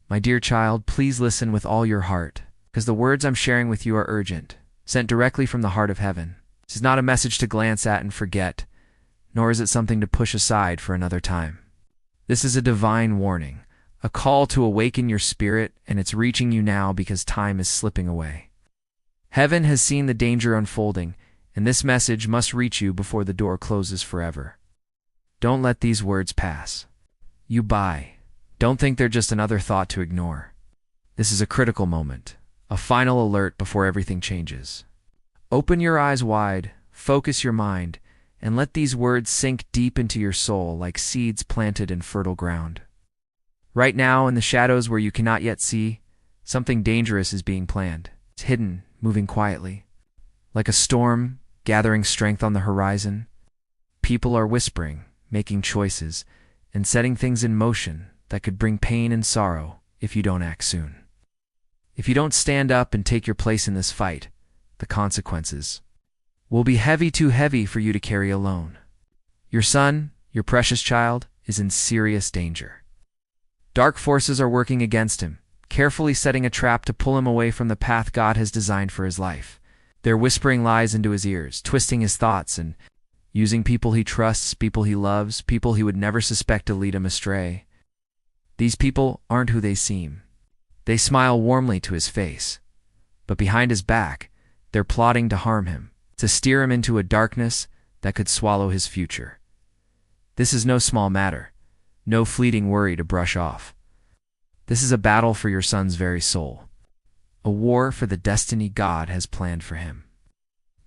My dear child, please listen with all your heart, because the words I'm sharing with you are urgent, sent directly from the heart of heaven. This is not a message to glance at and forget, nor is it something to push aside for another time. This is a divine warning, a call to awaken your spirit, and it's reaching you now because time is slipping away. Heaven has seen the danger unfolding, and this message must reach you before the door closes forever. Don't let these words pass you by. Don't think they're just another thought to ignore. This is a critical moment, a final alert before everything changes. Open your eyes wide, focus your mind, and let these words sink deep into your soul like seeds planted in fertile ground. Right now, in the shadows where you cannot yet see, something dangerous is being planned. It's hidden, moving quietly. Like a storm, gathering strength on the horizon, people are whispering, making choices, and setting things in motion that could bring pain and sorrow if you don't act soon. If you don't stand up and take your place in this fight, the consequences will be too heavy for you to carry alone. Your son, your precious child, is in serious danger. Dark forces are working against him, carefully setting a trap to pull him away from the path God has designed for his life. They're whispering lies into his ears, twisting his thoughts, and using people he trusts, people he loves, people he would never suspect to lead him astray. These people aren't who they seem. They smile warmly to his face, but behind his back, they're plotting to harm him, to steer him into a darkness that could swallow his future. This is no small matter, no fleeting worry to brush off. This is a battle for your son's very soul, a war for the destiny God has planned for him.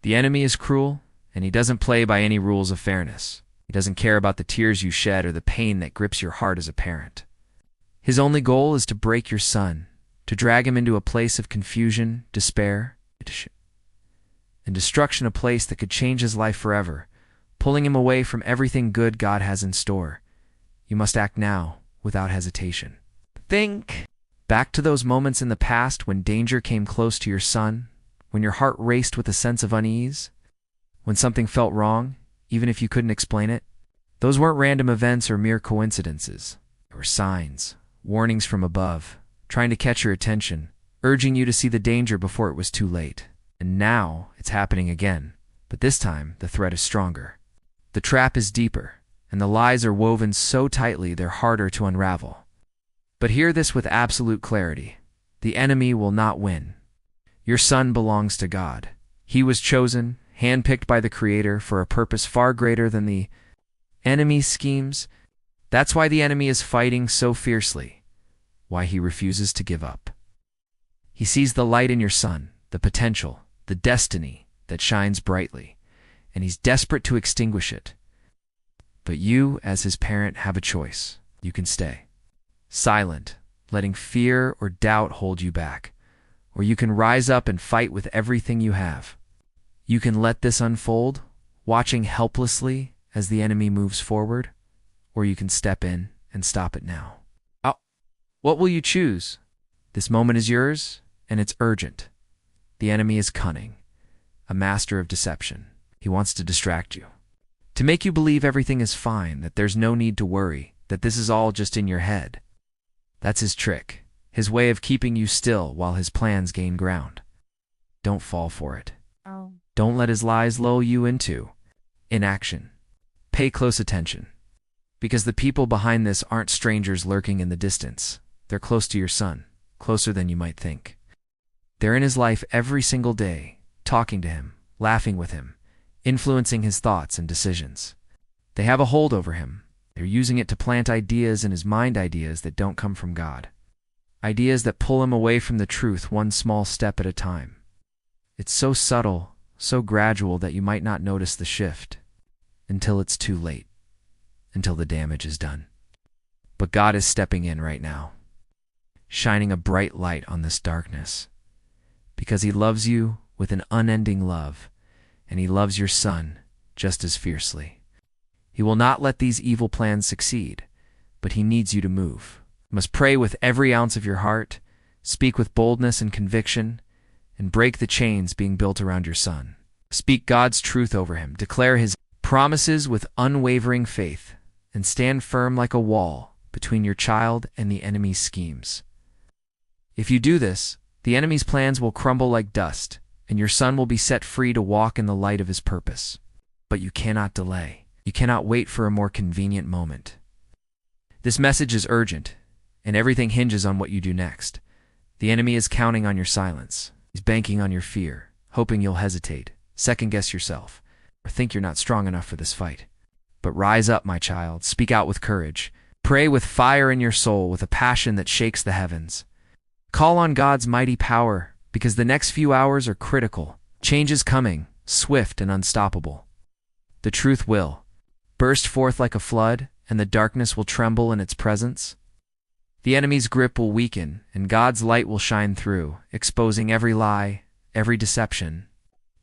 The enemy is cruel, and he doesn't play by any rules of fairness. He doesn't care about the tears you shed or the pain that grips your heart as a parent. His only goal is to break your son, to drag him into a place of confusion, despair, and destruction, a place that could change his life forever, pulling him away from everything good God has in store. You must act now, without hesitation. Think back to those moments in the past when danger came close to your son, when your heart raced with a sense of unease, when something felt wrong, even if you couldn't explain it. Those weren't random events or mere coincidences. They were signs, warnings from above, trying to catch your attention, urging you to see the danger before it was too late. And now it's happening again, but this time the threat is stronger. The trap is deeper, and the lies are woven so tightly they're harder to unravel. But hear this with absolute clarity. The enemy will not win. Your son belongs to God. He was chosen, handpicked by the Creator for a purpose far greater than the enemy's schemes. That's why the enemy is fighting so fiercely, why he refuses to give up. He sees the light in your son, the potential, the destiny that shines brightly, and he's desperate to extinguish it. But you, as his parent, have a choice. You can stay silent, letting fear or doubt hold you back, or you can rise up and fight with everything you have. You can let this unfold, watching helplessly as the enemy moves forward, or you can step in and stop it now. What will you choose? This moment is yours, and it's urgent. The enemy is cunning, a master of deception. He wants to distract you, to make you believe everything is fine, that there's no need to worry, that this is all just in your head. That's his trick, his way of keeping you still while his plans gain ground. Don't fall for it. Don't let his lies lull you into inaction. Pay close attention, because the people behind this aren't strangers lurking in the distance. They're close to your son, closer than you might think. They're in his life every single day, talking to him, laughing with him, influencing his thoughts and decisions. They have a hold over him. They're using it to plant ideas in his mind, ideas that don't come from God. Ideas that pull him away from the truth one small step at a time. It's so subtle, so gradual that you might not notice the shift until it's too late, until the damage is done. But God is stepping in right now, shining a bright light on this darkness, because he loves you with an unending love, and he loves your son just as fiercely. He will not let these evil plans succeed, but he needs you to move. You must pray with every ounce of your heart, speak with boldness and conviction, and break the chains being built around your son. Speak God's truth over him, declare his promises with unwavering faith, and stand firm like a wall between your child and the enemy's schemes. If you do this, the enemy's plans will crumble like dust, and your son will be set free to walk in the light of his purpose. But you cannot delay. You cannot wait for a more convenient moment. This message is urgent, and everything hinges on what you do next. The enemy is counting on your silence. He's banking on your fear, hoping you'll hesitate, second-guess yourself, or think you're not strong enough for this fight. But rise up, my child. Speak out with courage. Pray with fire in your soul, with a passion that shakes the heavens. Call on God's mighty power, because the next few hours are critical. Change is coming, swift and unstoppable. The truth will burst forth like a flood, and the darkness will tremble in its presence. The enemy's grip will weaken, and God's light will shine through, exposing every lie, every deception.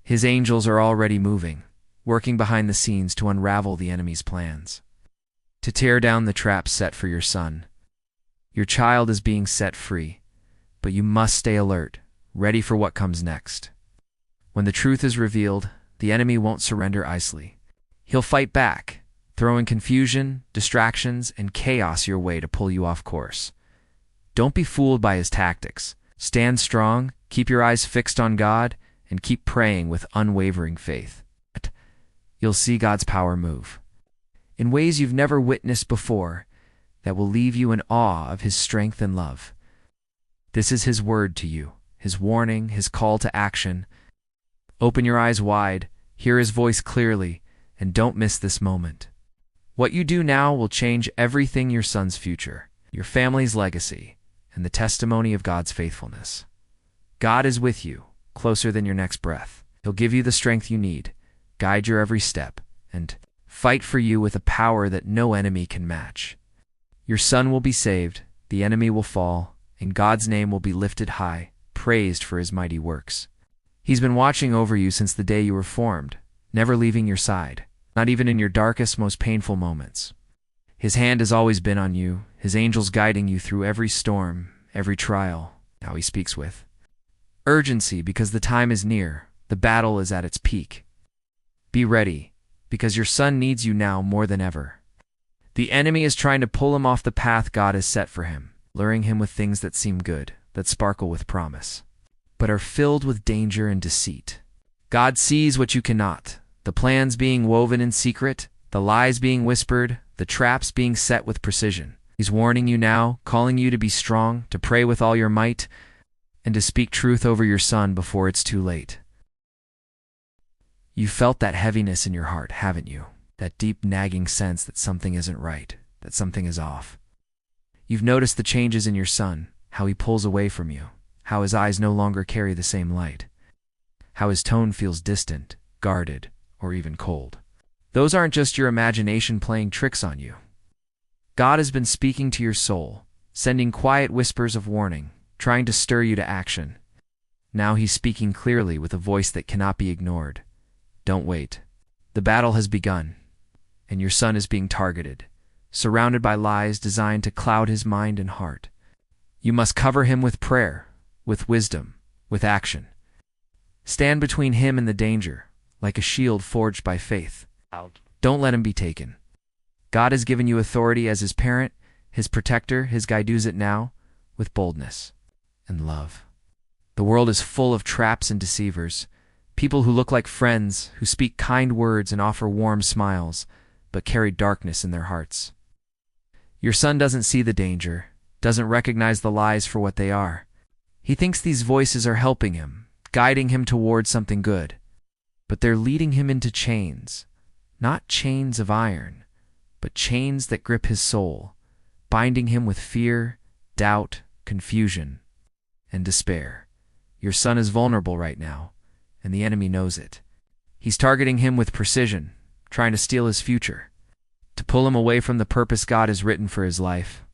His angels are already moving, working behind the scenes to unravel the enemy's plans, to tear down the traps set for your son. Your child is being set free, but you must stay alert, ready for what comes next. When the truth is revealed, the enemy won't surrender easily. He'll fight back, throwing confusion, distractions, and chaos your way to pull you off course. Don't be fooled by his tactics. Stand strong, keep your eyes fixed on God, and keep praying with unwavering faith. You'll see God's power move in ways you've never witnessed before that will leave you in awe of his strength and love. This is his word to you, his warning, his call to action. Open your eyes wide, hear his voice clearly, and don't miss this moment. What you do now will change everything: your son's future, your family's legacy, and the testimony of God's faithfulness. God is with you, closer than your next breath. He'll give you the strength you need, guide your every step, and fight for you with a power that no enemy can match. Your son will be saved, the enemy will fall, and God's name will be lifted high, praised for his mighty works. He's been watching over you since the day you were formed, never leaving your side, not even in your darkest, most painful moments. His hand has always been on you, his angels guiding you through every storm, every trial. Now he speaks with urgency, because the time is near, the battle is at its peak. Be ready, because your son needs you now more than ever. The enemy is trying to pull him off the path God has set for him, luring him with things that seem good, that sparkle with promise, but are filled with danger and deceit. God sees what you cannot, the plans being woven in secret, the lies being whispered, the traps being set with precision. He's warning you now, calling you to be strong, to pray with all your might, and to speak truth over your son before it's too late. You felt that heaviness in your heart, haven't you? That deep nagging sense that something isn't right, that something is off. You've noticed the changes in your son, how he pulls away from you, how his eyes no longer carry the same light, how his tone feels distant, guarded, or even cold. Those aren't just your imagination playing tricks on you. God has been speaking to your soul, sending quiet whispers of warning, trying to stir you to action. Now he's speaking clearly with a voice that cannot be ignored. Don't wait. The battle has begun, and your son is being targeted, surrounded by lies designed to cloud his mind and heart. You must cover him with prayer, with wisdom, with action. Stand between him and the danger, like a shield forged by faith. Don't let him be taken. God has given you authority as his parent, his protector, his guide. Use it now with boldness and love. The world is full of traps and deceivers, people who look like friends, who speak kind words and offer warm smiles, but carry darkness in their hearts. Your son doesn't see the danger, doesn't recognize the lies for what they are. He thinks these voices are helping him, guiding him towards something good, but they're leading him into chains, not chains of iron, but chains that grip his soul, binding him with fear, doubt, confusion, and despair. Your son is vulnerable right now, and the enemy knows it. He's targeting him with precision, trying to steal his future, to pull him away from the purpose God has written for his life.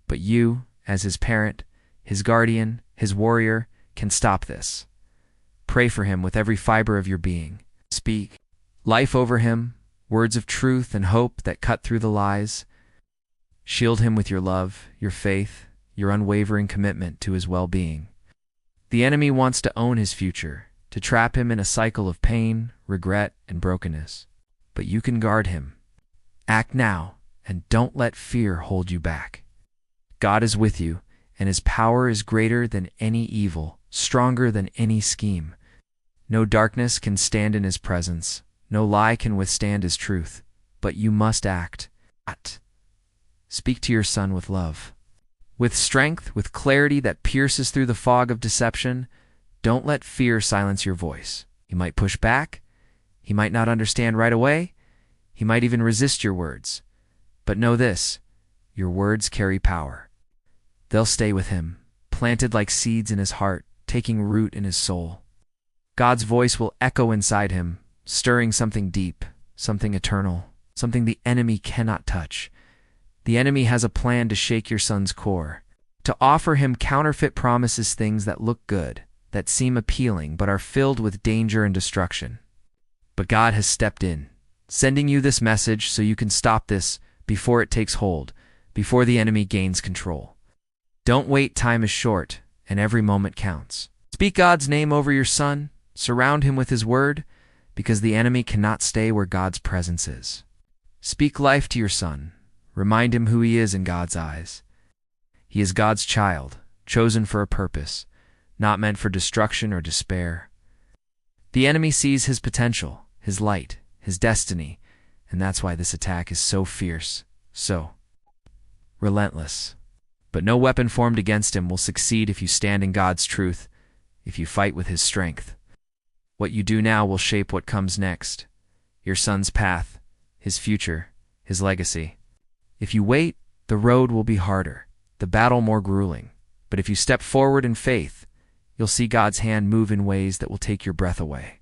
But you, as his parent, his guardian, his warrior, can stop this. Pray for him with every fiber of your being. Speak life over him, words of truth and hope that cut through the lies. Shield him with your love, your faith, your unwavering commitment to his well-being. The enemy wants to own his future, to trap him in a cycle of pain, regret, and brokenness. But you can guard him. Act now, and don't let fear hold you back. God is with you, and his power is greater than any evil, stronger than any scheme. No darkness can stand in his presence, no lie can withstand his truth, but you must act. Speak to your son with love. With strength, with clarity that pierces through the fog of deception. Don't let fear silence your voice. He might push back, he might not understand right away, he might even resist your words. But know this, your words carry power. They'll stay with him, planted like seeds in his heart, taking root in his soul. God's voice will echo inside him, stirring something deep, something eternal, something the enemy cannot touch. The enemy has a plan to shake your son's core, to offer him counterfeit promises, things that look good, that seem appealing, but are filled with danger and destruction. But God has stepped in, sending you this message so you can stop this before it takes hold, before the enemy gains control. Don't wait, time is short, and every moment counts. Speak God's name over your son, surround him with his word, because the enemy cannot stay where God's presence is. Speak life to your son, remind him who he is in God's eyes. He is God's child, chosen for a purpose, not meant for destruction or despair. The enemy sees his potential, his light, his destiny, and that's why this attack is so fierce, so relentless. But no weapon formed against him will succeed if you stand in God's truth, if you fight with his strength. What you do now will shape what comes next, your son's path, his future, his legacy. If you wait, the road will be harder, the battle more grueling. But if you step forward in faith, you'll see God's hand move in ways that will take your breath away.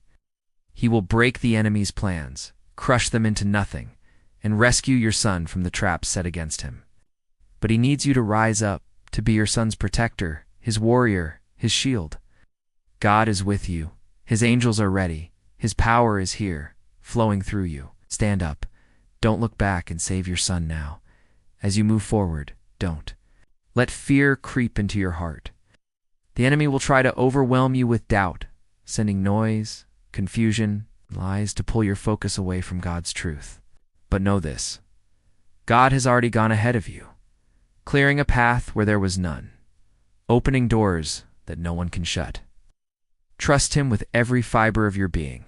He will break the enemy's plans, crush them into nothing, and rescue your son from the traps set against him. But he needs you to rise up, to be your son's protector, his warrior, his shield. God is with you. His angels are ready. His power is here, flowing through you. Stand up. Don't look back, and save your son now. As you move forward, don't let fear creep into your heart. The enemy will try to overwhelm you with doubt, sending noise, confusion, lies to pull your focus away from God's truth. But know this, God has already gone ahead of you, clearing a path where there was none, opening doors that no one can shut. Trust him with every fiber of your being.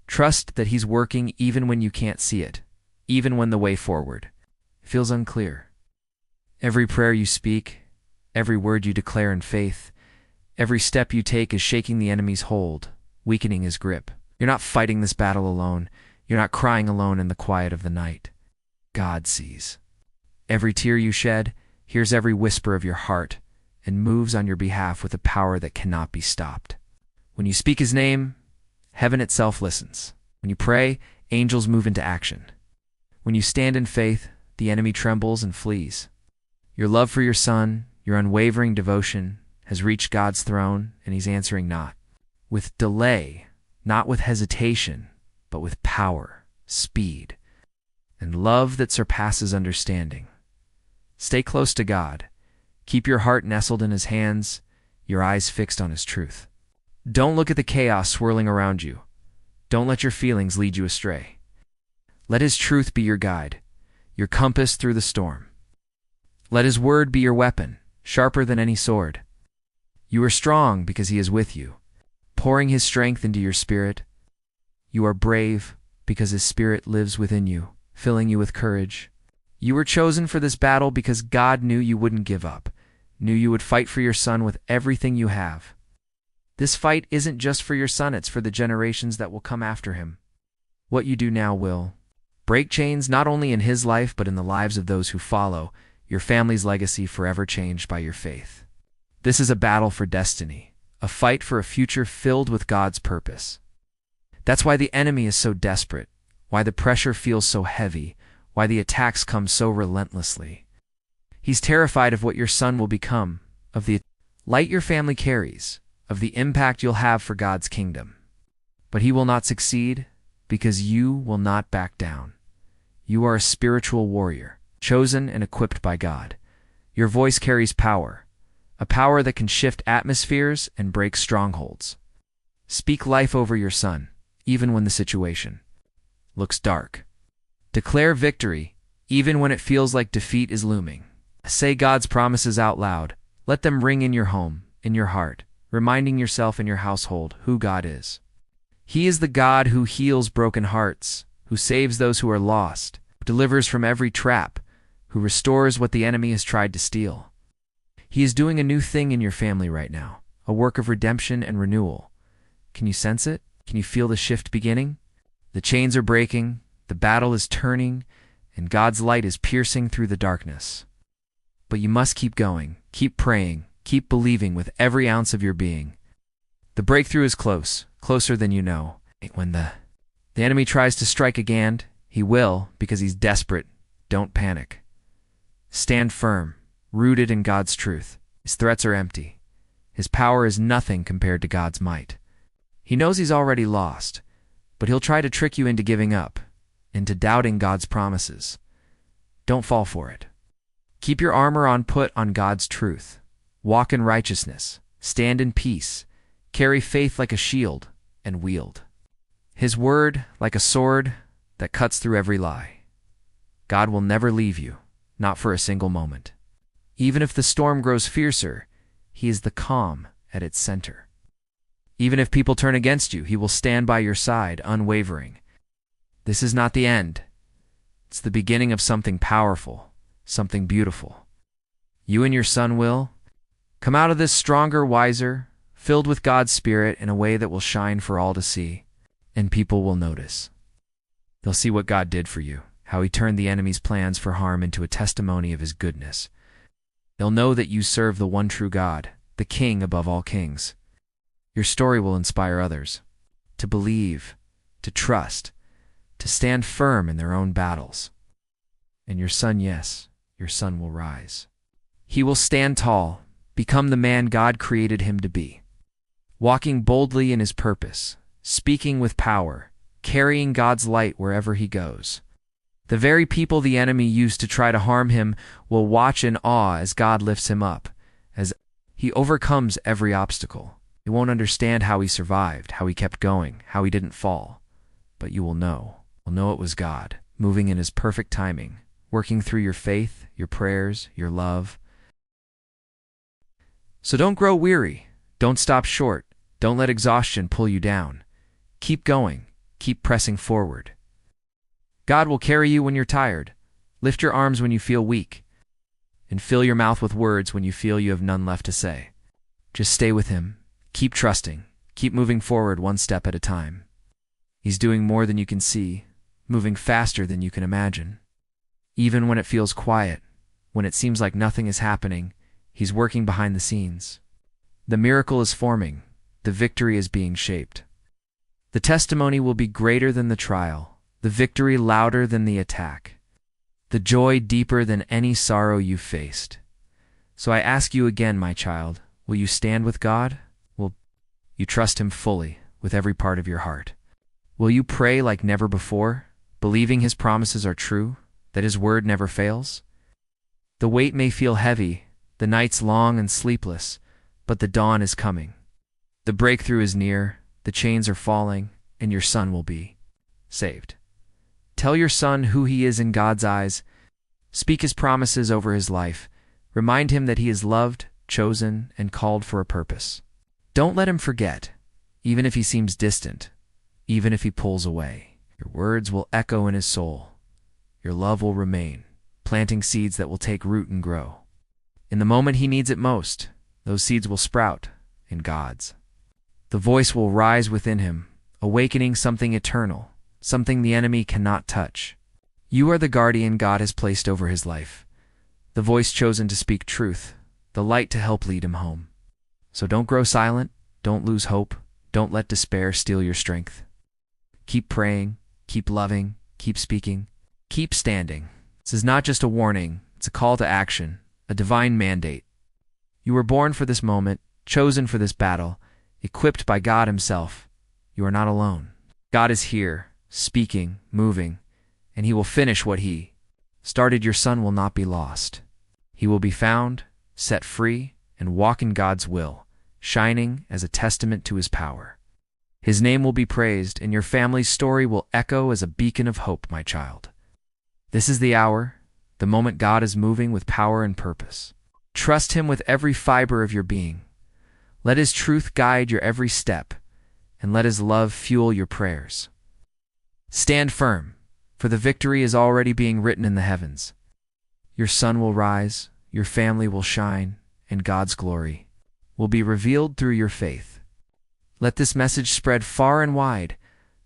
Trust that he's working even when you can't see it, even when the way forward feels unclear. Every prayer you speak, every word you declare in faith, every step you take is shaking the enemy's hold, weakening his grip. You're not fighting this battle alone. You're not crying alone in the quiet of the night. God sees. Every tear you shed, hears every whisper of your heart, and moves on your behalf with a power that cannot be stopped. When you speak his name, heaven itself listens. When you pray, angels move into action. When you stand in faith, the enemy trembles and flees. Your love for your son, your unwavering devotion, has reached God's throne, and he's answering not with delay, not with hesitation, but with power, speed, and love that surpasses understanding. Stay close to God. Keep your heart nestled in his hands, your eyes fixed on his truth. Don't look at the chaos swirling around you. Don't let your feelings lead you astray. Let his truth be your guide, your compass through the storm. Let his word be your weapon, sharper than any sword. You are strong because he is with you, pouring his strength into your spirit. You are brave because his spirit lives within you, filling you with courage. You were chosen for this battle because God knew you wouldn't give up, knew you would fight for your son with everything you have. This fight isn't just for your son, it's for the generations that will come after him. What you do now will break chains not only in his life but in the lives of those who follow, your family's legacy forever changed by your faith. This is a battle for destiny, a fight for a future filled with God's purpose. That's why the enemy is so desperate, why the pressure feels so heavy, why the attacks come so relentlessly. He's terrified of what your son will become, of the light your family carries, of the impact you'll have for God's kingdom. But he will not succeed because you will not back down. You are a spiritual warrior, chosen and equipped by God. Your voice carries power, a power that can shift atmospheres and break strongholds. Speak life over your son, even when the situation looks dark. Declare victory, even when it feels like defeat is looming. Say God's promises out loud, Let them ring in your home, in your heart, reminding yourself and your household who God is. He is the God who heals broken hearts, who saves those who are lost, who delivers from every trap, who restores what the enemy has tried to steal. He is doing a new thing in your family right now, a work of redemption and renewal. Can you sense it? Can you feel the shift beginning? The chains are breaking, the battle is turning, and God's light is piercing through the darkness. But you must keep going, keep praying, keep believing with every ounce of your being. The breakthrough is close, closer than you know. When the enemy tries to strike again, he will, because he's desperate. Don't panic. Stand firm, rooted in God's truth. His threats are empty. His power is nothing compared to God's might. He knows he's already lost, but he'll try to trick you into giving up, into doubting God's promises. Don't fall for it. Keep your armor on put on God's truth. Walk in righteousness. Stand in peace. Carry faith like a shield, and wield His word like a sword that cuts through every lie. God will never leave you, not for a single moment. Even if the storm grows fiercer, He is the calm at its center. Even if people turn against you, He will stand by your side, unwavering. This is not the end. It's the beginning of something powerful, something beautiful. You and your son will come out of this stronger, wiser, filled with God's Spirit in a way that will shine for all to see, and people will notice. They'll see what God did for you, how He turned the enemy's plans for harm into a testimony of His goodness. They'll know that you serve the one true God, the King above all kings. Your story will inspire others to believe, to trust, to stand firm in their own battles. And your son, yes, your son will rise. He will stand tall, become the man God created him to be, walking boldly in His purpose, speaking with power, carrying God's light wherever he goes. The very people the enemy used to try to harm him will watch in awe as God lifts him up, as he overcomes every obstacle. You won't understand how he survived, how he kept going, how he didn't fall. But you will know. You'll know it was God, moving in His perfect timing, working through your faith, your prayers, your love. So don't grow weary. Don't stop short. Don't let exhaustion pull you down. Keep going. Keep pressing forward. God will carry you when you're tired. Lift your arms when you feel weak, and fill your mouth with words when you feel you have none left to say. Just stay with Him. Keep trusting. Keep moving forward one step at a time. He's doing more than you can see, moving faster than you can imagine. Even when it feels quiet, when it seems like nothing is happening, He's working behind the scenes. The miracle is forming. The victory is being shaped. The testimony will be greater than the trial, the victory louder than the attack, the joy deeper than any sorrow you've faced. So I ask you again, my child, will you stand with God? Will you trust Him fully, with every part of your heart? Will you pray like never before, believing His promises are true, that His word never fails? The weight may feel heavy, the nights long and sleepless, but the dawn is coming. The breakthrough is near, the chains are falling, and your son will be saved. Tell your son who he is in God's eyes. Speak His promises over his life. Remind him that he is loved, chosen, and called for a purpose. Don't let him forget, even if he seems distant, even if he pulls away. Your words will echo in his soul. Your love will remain, planting seeds that will take root and grow. In the moment he needs it most, those seeds will sprout in God's. The voice will rise within him, awakening something eternal, something the enemy cannot touch. You are the guardian God has placed over his life, the voice chosen to speak truth, the light to help lead him home. So don't grow silent, don't lose hope, don't let despair steal your strength. Keep praying, keep loving, keep speaking, keep standing. This is not just a warning, it's a call to action, a divine mandate. You were born for this moment, chosen for this battle, equipped by God Himself. You are not alone. God is here, speaking, moving, and He will finish what He started. Your son will not be lost. He will be found, set free, and walk in God's will, shining as a testament to His power. His name will be praised, and your family's story will echo as a beacon of hope, my child. This is the hour, the moment God is moving with power and purpose. Trust Him with every fiber of your being. Let His truth guide your every step, and let His love fuel your prayers. Stand firm, for the victory is already being written in the heavens. Your sun will rise, your family will shine, and God's glory will be revealed through your faith. Let this message spread far and wide,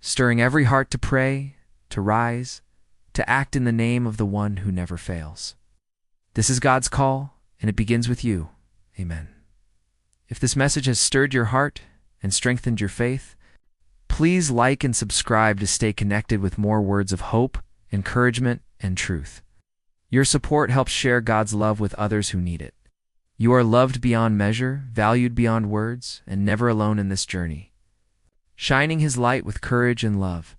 stirring every heart to pray, to rise, to act in the name of the one who never fails. This is God's call, and it begins with you. Amen. If this message has stirred your heart and strengthened your faith, please like and subscribe to stay connected with more words of hope, encouragement, and truth. Your support helps share God's love with others who need it. You are loved beyond measure, valued beyond words, and never alone in this journey. Shining His light with courage and love,